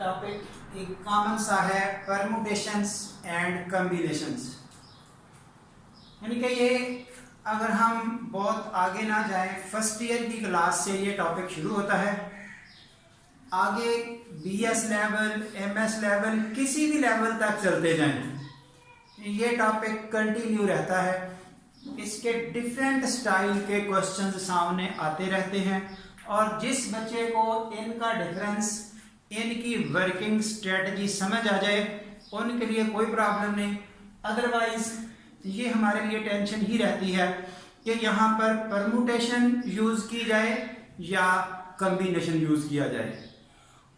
Topic एक common सा है, परमुटेशंस एंड कॉम्बिनेशंस। यानी कि ये अगर हम बहुत आगे ना जाएं, फर्स्ट ईयर की क्लास से ये टॉपिक शुरू होता है। आगे बीएस लेवल, एमएस लेवल, किसी भी लेवल तक चलते जाएं, ये टॉपिक कंटिन्यू रहता है। इसके डिफरेंट स्टाइल के क्वेश्चंस सामने आते रहते हैं और जिस बच्चे को इनका डिफरेंस, इनकी वर्किंग स्ट्रेटजी समझ आ जाए, उनके लिए कोई प्रॉब्लम नहीं। अदरवाइज ये हमारे लिए टेंशन ही रहती है कि यहाँ पर परमुटेशन यूज की जाए या कॉम्बिनेशन यूज किया जाए।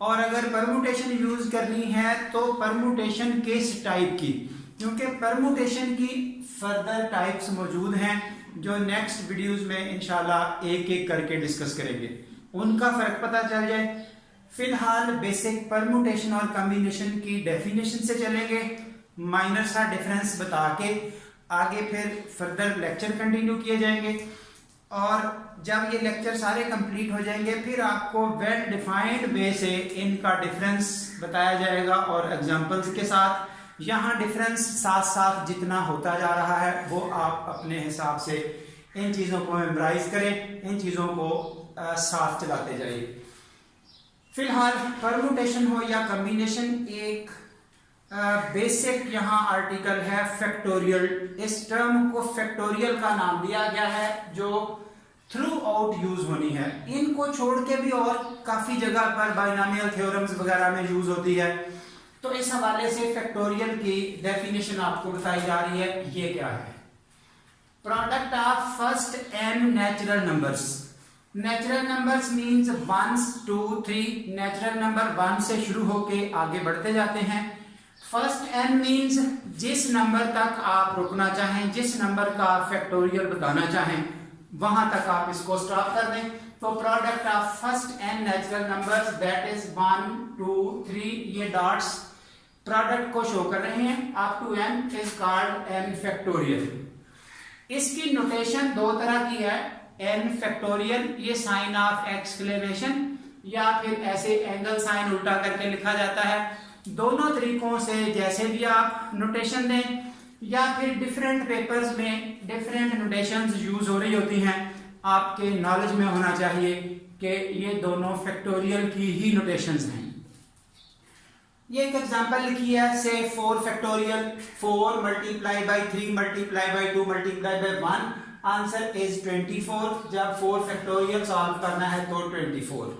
और अगर परमुटेशन यूज करनी है तो परमुटेशन किस टाइप की, क्योंकि परमुटेशन की फर्दर टाइप्स मौजूद हैं जो नेक्स्ट वीडियोस में इंशाल्लाह एक एक करके डिस्कस करेंगे, उनका फर्क पता चल जाए। फिलहाल बेसिक परमुटेशन और कॉम्बिनेशन की डेफिनेशन से चलेंगे, माइनर सा डिफरेंस बता के आगे फिर फर्दर लेक्चर कंटिन्यू किए जाएंगे। और जब ये लेक्चर सारे कंप्लीट हो जाएंगे फिर आपको वेल डिफाइंड वे से इनका डिफरेंस बताया जाएगा और एग्जांपल्स के साथ। यहाँ डिफरेंस साथ साथ जितना होता जा रहा है वो आप अपने हिसाब से इन चीज़ों को मेमोराइज करें, इन चीज़ों को साथ चलाते जाइए। फिलहाल परमुटेशन हो या कॉम्बिनेशन, एक बेसिक यहाँ आर्टिकल है फैक्टोरियल। इस टर्म को फैक्टोरियल का नाम दिया गया है जो थ्रू आउट यूज होनी है। इनको छोड़ के भी और काफी जगह पर बाइनोमियल थ्योरम्स वगैरह में यूज होती है। तो इस हवाले से फैक्टोरियल की डेफिनेशन आपको बताई जा रही है। ये क्या है? Product of first n natural numbers. Natural numbers means 1 2 3। Natural number 1 से शुरू होके आगे बढ़ते जाते हैं। फर्स्ट n मींस जिस नंबर तक आप रुकना चाहें, जिस नंबर का आप फैक्टोरियल बताना चाहें, वहां तक आप इसको स्टॉप कर दें। तो product of first n natural numbers that is 1 2 3, ये डॉट्स प्रोडक्ट को शो कर रहे हैं up to n is called n factorial. इसकी नोटेशन दो तरह की है, n फैक्टोरियल, ये साइन ऑफ एक्सक्लेमेशन या फिर ऐसे एंगल साइन उल्टा करके लिखा जाता है। दोनों तरीकों से जैसे भी आप नोटेशन दें या फिर डिफरेंट पेपर्स में डिफरेंट नोटेशंस यूज हो रही होती हैं, आपके नॉलेज में होना चाहिए कि ये दोनों फैक्टोरियल की ही नोटेशंस हैं। ये एक एग्जांपल लिखी है, से 4 factorial, 4 multiply by 3 multiply by 2 multiply by 1, answer is 24। जब 4 फैक्टोरियल सॉल्व करना है तो 24।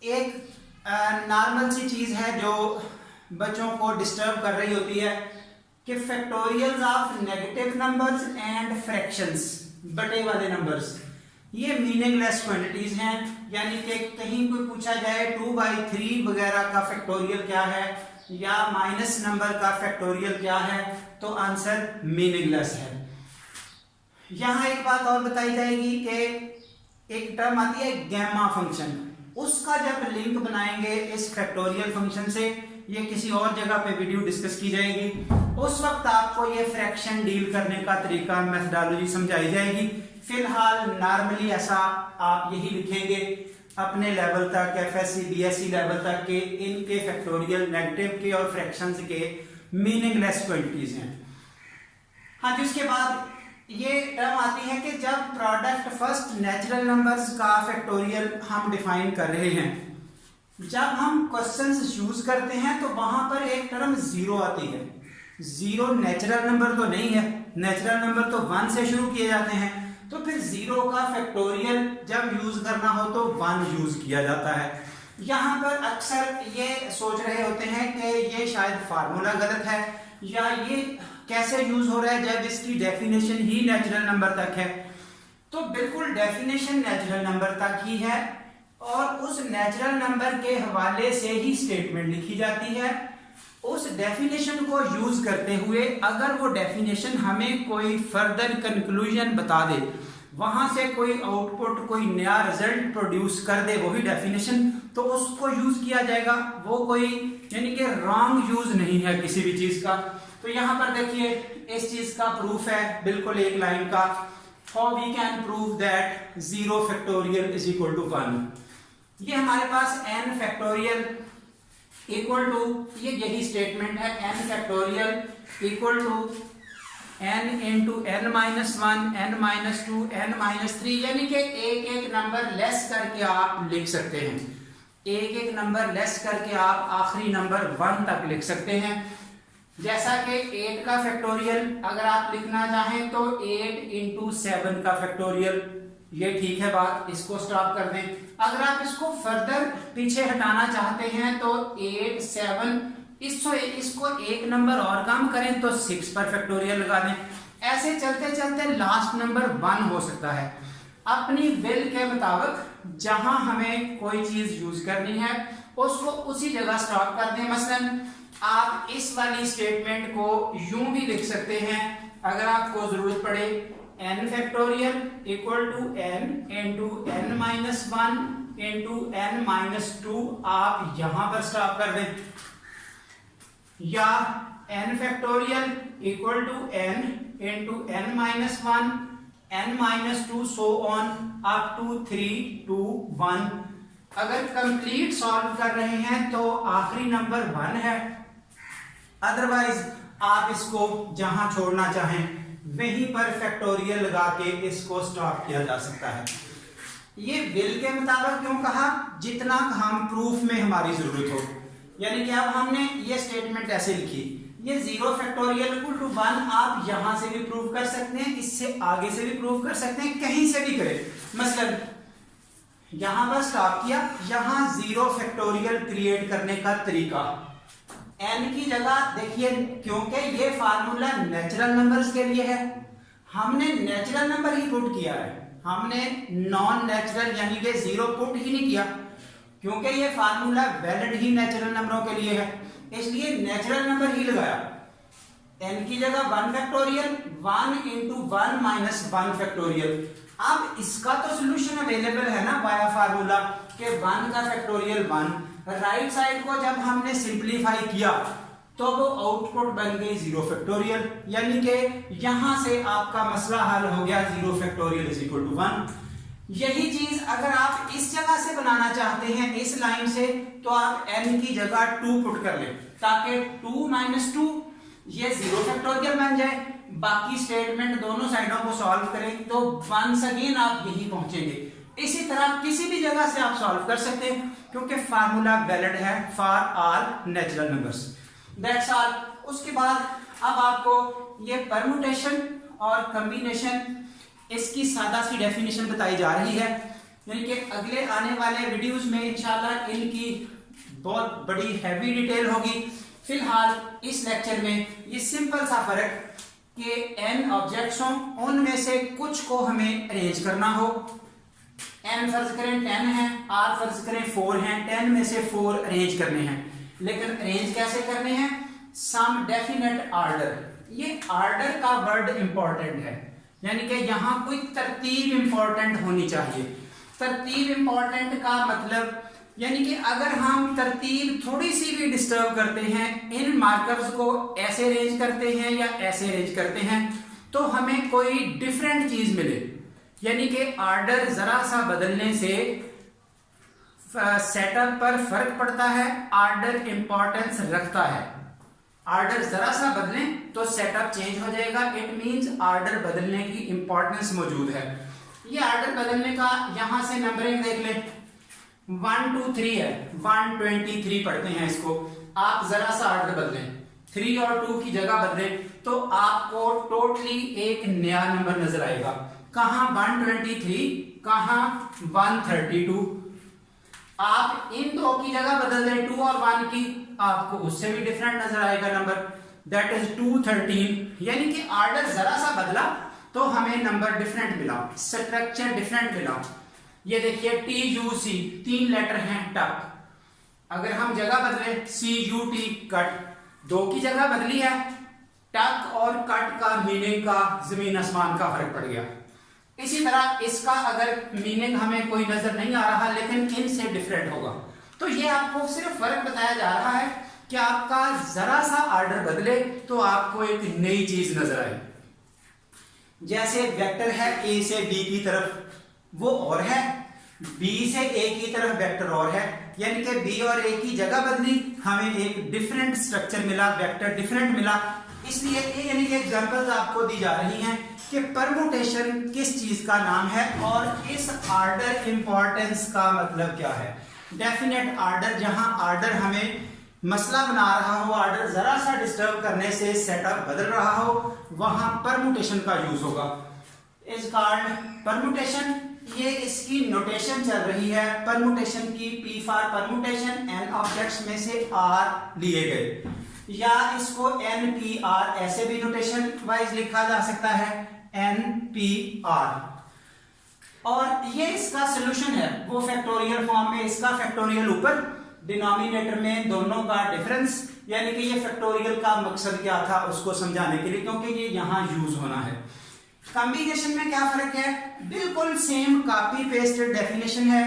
एक नॉर्मल सी चीज है जो बच्चों को डिस्टर्ब कर रही होती है कि factorials of negative numbers and fractions, बटे वाले नंबर्स, ये मीनिंगलेस क्वांटिटीज हैं। यानी कि कहीं कोई पूछा जाए 2/3 वगैरह का फैक्टोरियल क्या है या माइनस नंबर का फैक्टोरियल क्या है, तो आंसर मीनिंगलेस है। यहां एक बात और बताई जाएगी कि एक टर्म आती है गैमा फंक्शन, उसका जब लिंक बनाएंगे इस फैक्टोरियल फंक्शन से, ये किसी और जगह पे वीडियो डिस्कस की जाएगी, उस वक्त आपको ये फ्रैक्शन डील करने का तरीका, मेथडोलॉजी समझाई जाएगी। फिलहाल नॉर्मली ऐसा आप यही लिखेंगे अपने लेवल तक, एफएससी बीएससी लेवल तक के इनके फैक्टोरियल नेगेटिव के और फ्रैक्शंस के मीनिंगलेस क्वांटिटीज हैं। हाँ जी, उसके बाद ये टर्म आती है कि जब प्रोडक्ट फर्स्ट नेचुरल नंबर्स का फैक्टोरियल हम डिफाइन कर रहे हैं, जब हम क्वेश्चंस यूज करते हैं तो वहां पर एक टर्म जीरो आती है। जीरो नेचुरल नंबर तो नहीं है, नेचुरल नंबर तो 1 से शुरू किए जाते हैं, तो फिर जीरो का फैक्टोरियल जब यूज करना हो तो 1 यूज किया जाता है। यहाँ पर अक्सर ये सोच रहे होते हैं कि ये शायद फार्मूला गलत है या ये कैसे यूज हो रहा है जब इसकी डेफिनेशन ही नेचुरल नंबर तक है। तो बिल्कुल डेफिनेशन नेचुरल नंबर तक ही है और उस नेचुरल नंबर के हवाले से ही स्टेटमेंट लिखी जाती है। उस डेफिनेशन को यूज करते हुए अगर वो डेफिनेशन हमें कोई फर्दर कंक्लूजन बता दे, वहां से कोई आउटपुट, कोई नया रिजल्ट प्रोड्यूस कर दे वही डेफिनेशन, तो उसको यूज किया जाएगा। वो कोई यानी कि रॉन्ग यूज नहीं है किसी भी चीज का। तो यहाँ पर देखिए इस चीज का प्रूफ है बिल्कुल एक लाइन का, how we can prove that 0 factorial is equal to 1। ये हमारे पास n फैक्टोरियल इक्वल टू, ये यही स्टेटमेंट है, n factorial equal to n into n minus one, n minus two, n minus three, यानी कि एक एक नंबर लेस करके आप लिख सकते हैं, एक एक नंबर लेस करके आप आखिरी नंबर 1 तक लिख सकते हैं। जैसा कि 8 का फैक्टोरियल अगर आप लिखना चाहें तो 8 इंटू 7 का फैक्टोरियल, ये ठीक है बात, इसको स्टॉप कर दें। अगर आप इसको फर्दर पीछे हटाना चाहते हैं तो 8 7, इसको एक नंबर और कम करें तो 6 पर फैक्टोरियल लगा दें। ऐसे चलते चलते लास्ट नंबर 1 हो सकता है। अपनी विल के मुताबिक जहां हमें कोई चीज यूज करनी है उसको उसी जगह स्टॉप कर दें। मसलन आप इस वाली स्टेटमेंट को यूं भी लिख सकते हैं, अगर आपको जरूरत पड़े, n factorial equal to n into n minus one into n minus two, आप यहां पर स्टॉप कर दें, या n factorial equal to n into n minus one, n minus two, so on up to 3 2 1। अगर कंप्लीट सॉल्व कर रहे हैं तो आखिरी नंबर 1 है, अदरवाइज आप इसको जहां छोड़ना चाहें वहीं पर फैक्टोरियल लगा के इसको स्टॉप किया जा सकता है। ये विल के मुताबिक क्यों कहा, जितना हम प्रूफ में हमारी जरूरत हो। यानी कि अब हमने ये स्टेटमेंट ऐसे लिखी, ये 0 फैक्टोरियल इक्वल टू 1 आप यहां से भी प्रूव कर सकते हैं, इससे आगे से भी प्रूव कर सकते हैं, कहीं से भी करें। मसलन यहां पर स्टॉप किया, यहां 0 फैक्टोरियल क्रिएट करने का तरीका, n की जगह देखिए, क्योंकि ये फार्मूला नेचुरल नंबर्स के लिए है, हमने नेचुरल नंबर ही पुट किया है, हमने नॉन नेचुरल यानी कि 0 पुट ही नहीं किया, क्योंकि ये फार्मूला वैलिड ही नेचुरल नंबरों के लिए है, इसलिए नेचुरल नंबर ही लगाया। n की जगह 1 फैक्टोरियल, 1 इंटू 1 माइनस 1 फैक्टोरियल। अब इसका तो सोल्यूशन अवेलेबल है ना वाया फार्मूला के 1 का फैक्टोरियल 1, राइट साइड को जब हमने सिंप्लीफाई किया तो वो आउटपुट बन गई 0 फैक्टोरियल, यानी कि यहां से आपका मसला हल हो गया, 0 फैक्टोरियल इज इक्वल टू 1। यही चीज अगर आप इस जगह से बनाना चाहते हैं, इस लाइन से, तो आप n की जगह 2 पुट कर लें, ताकि 2 माइनस 2 ये 0 फैक्टोरियल बन जाए। बाकी स्टेटमेंट दोनों साइडों को सॉल्व करें तो वंस अगेन आप यही पहुंचेंगे। इसी तरह किसी भी जगह से आप सॉल्व कर सकते हैं, क्योंकि फार्मूला वैलिड है for all natural numbers. That's all. उसके बाद अब आपको ये परम्यूटेशन और कॉम्बिनेशन, इसकी सादा सी डेफिनेशन बताई जा रही है, यानी कि अगले आने वाले वीडियोस में इंशाल्लाह इनकी बहुत बड़ी हैवी डिटेल होगी। फिलहाल इस लेक्चर में ये सिंपल सा फर्क कि n ऑब्जेक्ट्स हों, उनमें से कुछ को हमें अरेंज करना हो। n फर्ज करें 10 है, r फर्ज करें 4 हैं, 10 में से 4 अरेंज करने हैं, लेकिन अरेंज कैसे करने हैं, सम डेफिनेट ऑर्डर। ये ऑर्डर का वर्ड इंपॉर्टेंट है, यानी कि यहां कोई तरतीब इंपॉर्टेंट होनी चाहिए। तरतीब इंपॉर्टेंट का मतलब यानी कि अगर हम तरतीब थोड़ी सी भी डिस्टर्ब करते हैं, इन मार्कर्स को ऐसे अरेंज करते हैं या ऐसे अरेंज करते हैं, तो हमें कोई डिफरेंट चीज मिले, यानी कि ऑर्डर जरा सा बदलने से सेटअप पर फर्क पड़ता है, ऑर्डर इंपॉर्टेंस रखता है। ऑर्डर जरा सा बदलें तो सेटअप चेंज हो जाएगा, इट मींस ऑर्डर बदलने की इंपॉर्टेंस मौजूद है। ये ऑर्डर बदलने का यहां से नंबरिंग देख लें, 1 2 3 है, 123 पढ़ते हैं इसको। आप जरा सा ऑर्डर बदलें, 3 और 2 की जगह बदलें, तो आपको टोटली एक नया नंबर नजर आएगा। कहां 123, कहां 132। आप इन दो की जगह बदल दें 2 और 1 की, आपको उससे भी डिफरेंट नजर आएगा नंबर, दैट इज 213। यानी कि ऑर्डर जरा सा बदला तो हमें नंबर डिफरेंट मिला, स्ट्रक्चर डिफरेंट मिला। ये देखिए TUC 3 लेटर हैं, टक। अगर हम जगह बदले CUT कट, 2 की जगह बदली है, टक और कट का मीनिंग का जमीन आसमान का फर्क पड़ गया। इसी तरह इसका अगर मीनिंग हमें कोई नजर नहीं आ रहा लेकिन इनसे डिफरेंट होगा, तो ये आपको सिर्फ फर्क बताया जा रहा है कि आपका जरा सा ऑर्डर बदले तो आपको एक नई चीज नजर आए। जैसे वेक्टर है A से B की तरफ, वो और है, बी से ए की तरफ वेक्टर और है, यानी कि बी और ए की जगह बदली, हमें एक डिफरेंट स्ट्रक्चर मिला, वेक्टर डिफरेंट मिला। इसलिए ये यानी कि एग्जांपल्स आपको दी जा रही हैं कि परमुटेशन किस चीज का नाम है और इस ऑर्डर इंपॉर्टेंस का मतलब क्या है। डेफिनेट ऑर्डर, जहां ऑर्डर हमें मसला बना रहा हो, ऑर्डर जरा सा डिस्टर्ब करने से सेटअप बदल रहा हो, वहां परमुटेशन का यूज होगा। Is called permutation. ये इसकी नोटेशन चल रही है परमुटेशन की, P for permutation, n objects में से R लिए गए, या इसको NPR ऐसे भी नोटेशन वाइज लिखा जा सकता है, NPR। और ये इसका सोल्यूशन है, वो फैक्टोरियल फॉर्म में, इसका फैक्टोरियल ऊपर, डिनोमिनेटर में दोनों का डिफरेंस, यानी कि ये फैक्टोरियल का मकसद क्या था उसको समझाने के लिए, क्योंकि ये यहां यूज होना है। कॉम्बिनेशन में क्या फर्क है, बिल्कुल सेम कॉपी पेस्ट डेफिनेशन है,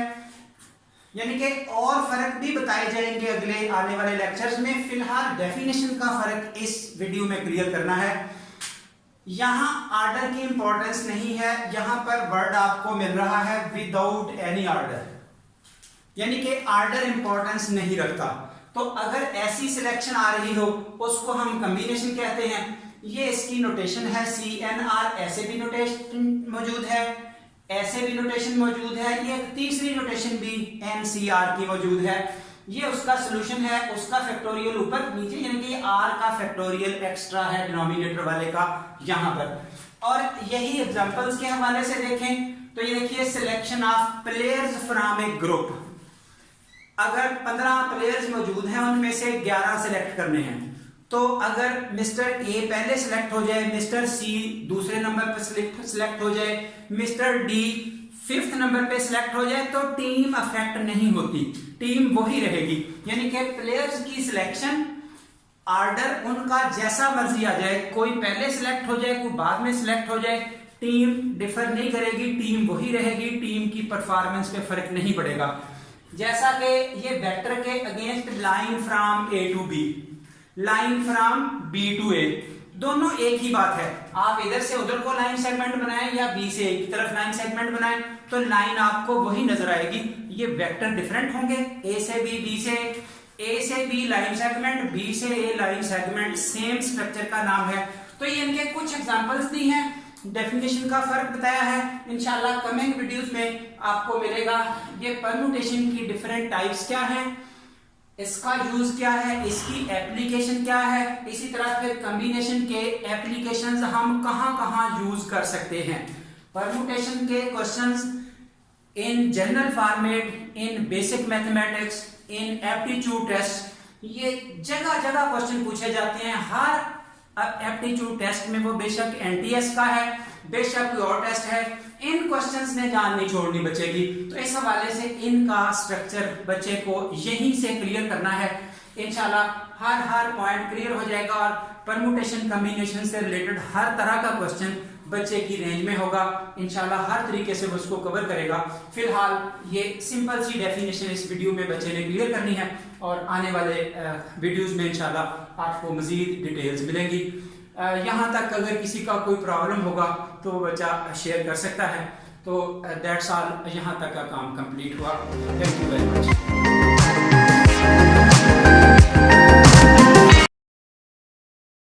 यानी कि और फर्क भी बताए जाएंगे अगले आने वाले लेक्चर्स में। फिलहाल डेफिनेशन का फर्क इस वीडियो में क्लियर करना है। यहां ऑर्डर की इंपॉर्टेंस नहीं है, यहां पर वर्ड आपको मिल रहा है विदाउट एनी ऑर्डर, यानी कि ऑर्डर इंपॉर्टेंस नहीं रखता। तो अगर ऐसी सिलेक्शन आ रही हो उसको हम कॉम्बिनेशन कहते हैं। ये इसकी नोटेशन है, CNR ऐसे भी नोटेशन मौजूद है, ऐसे भी नोटेशन मौजूद है, ये तीसरी नोटेशन भी NCR की मौजूद है। ये उसका सोल्यूशन है, उसका फैक्टोरियल ऊपर नीचे, यानी कि R का फैक्टोरियल एक्स्ट्रा है डिनोमिनेटर वाले का यहां पर। और यही एग्जांपल्स के हवाले से देखें तो ये देखिए, selection of players from A group. अगर 15 प्लेयर्स मौजूद हैं, उनमें से 11 सिलेक्ट करने हैं, तो अगर मिस्टर ए पहले सिलेक्ट हो जाए, मिस्टर सी दूसरे नंबर पर सिलेक्ट हो जाए, मिस्टर डी 5th नंबर पे सिलेक्ट हो जाए, तो टीम अफेक्ट नहीं होती, टीम वही रहेगी। यानी कि प्लेयर्स की सिलेक्शन ऑर्डर उनका जैसा मर्जी आ जाए, कोई पहले सिलेक्ट हो जाए, कोई बाद में सिलेक्ट हो जाए, टीम डिफर नहीं करेगी, टीम वही रहेगी, टीम की परफॉर्मेंस पे फर्क नहीं पड़ेगा। जैसा कि ये वेक्टर के against line from A to B, line from B to A, दोनों एक ही बात है। आप इधर से उधर को लाइन सेगमेंट बनाएं या B से A की तरफ लाइन सेगमेंट बनाएं, तो लाइन आपको वही नजर आएगी। ये वेक्टर डिफरेंट होंगे, A से B, B से A से B लाइन सेगमेंट, B से A line segment, same structure का नाम है। तो ये इनके कुछ एग्जांपल्स दी हैं, डेफिनेशन का फर्क बताया है। इंशाल्लाह कमिंग वीडियोस में आपको मिलेगा ये परम्यूटेशन की डिफरेंट टाइप्स क्या है, इसका यूज क्या है, इसकी एप्लीकेशन क्या है, इसी तरह फिर कॉम्बिनेशन के एप्लीकेशंस हम कहां यूज कर सकते हैं। परम्यूटेशन के questions in general format, in basic mathematics, in aptitude test, ये जगह जगह क्वेश्चन पूछे जाते हैं। हर एप्टीट्यूड टेस्ट में, वो बेशक NTS का है, बेशक कोई और टेस्ट है, इन क्वेश्चंस में जान नहीं छोड़नी बचेगी। तो इस हवाले से इनका स्ट्रक्चर बच्चे को यहीं से क्लियर करना है। इंशाल्लाह हर पॉइंट क्लियर हो जाएगा और परम्यूटेशन कॉम्बिनेशन से रिलेटेड हर तरह का क्वेश्चन बच्चे की रेंज में होगा। इंशाल्लाह हर तरीके से वो उसको कवर करेगा। फिलहाल ये सिंपल सी डेफिनेशन इस वीडियो में बच्चे ने क्लियर करनी है और आने वाले वीडियोस में इंशाल्लाह आपको मजीद डिटेल्स मिलेंगी। यहाँ तक अगर किसी का कोई प्रॉब्लम होगा तो बच्चा शेयर कर सकता है। तो दैट्स ऑल, यहाँ तक का काम कंप्लीट हुआ। Thank you very much.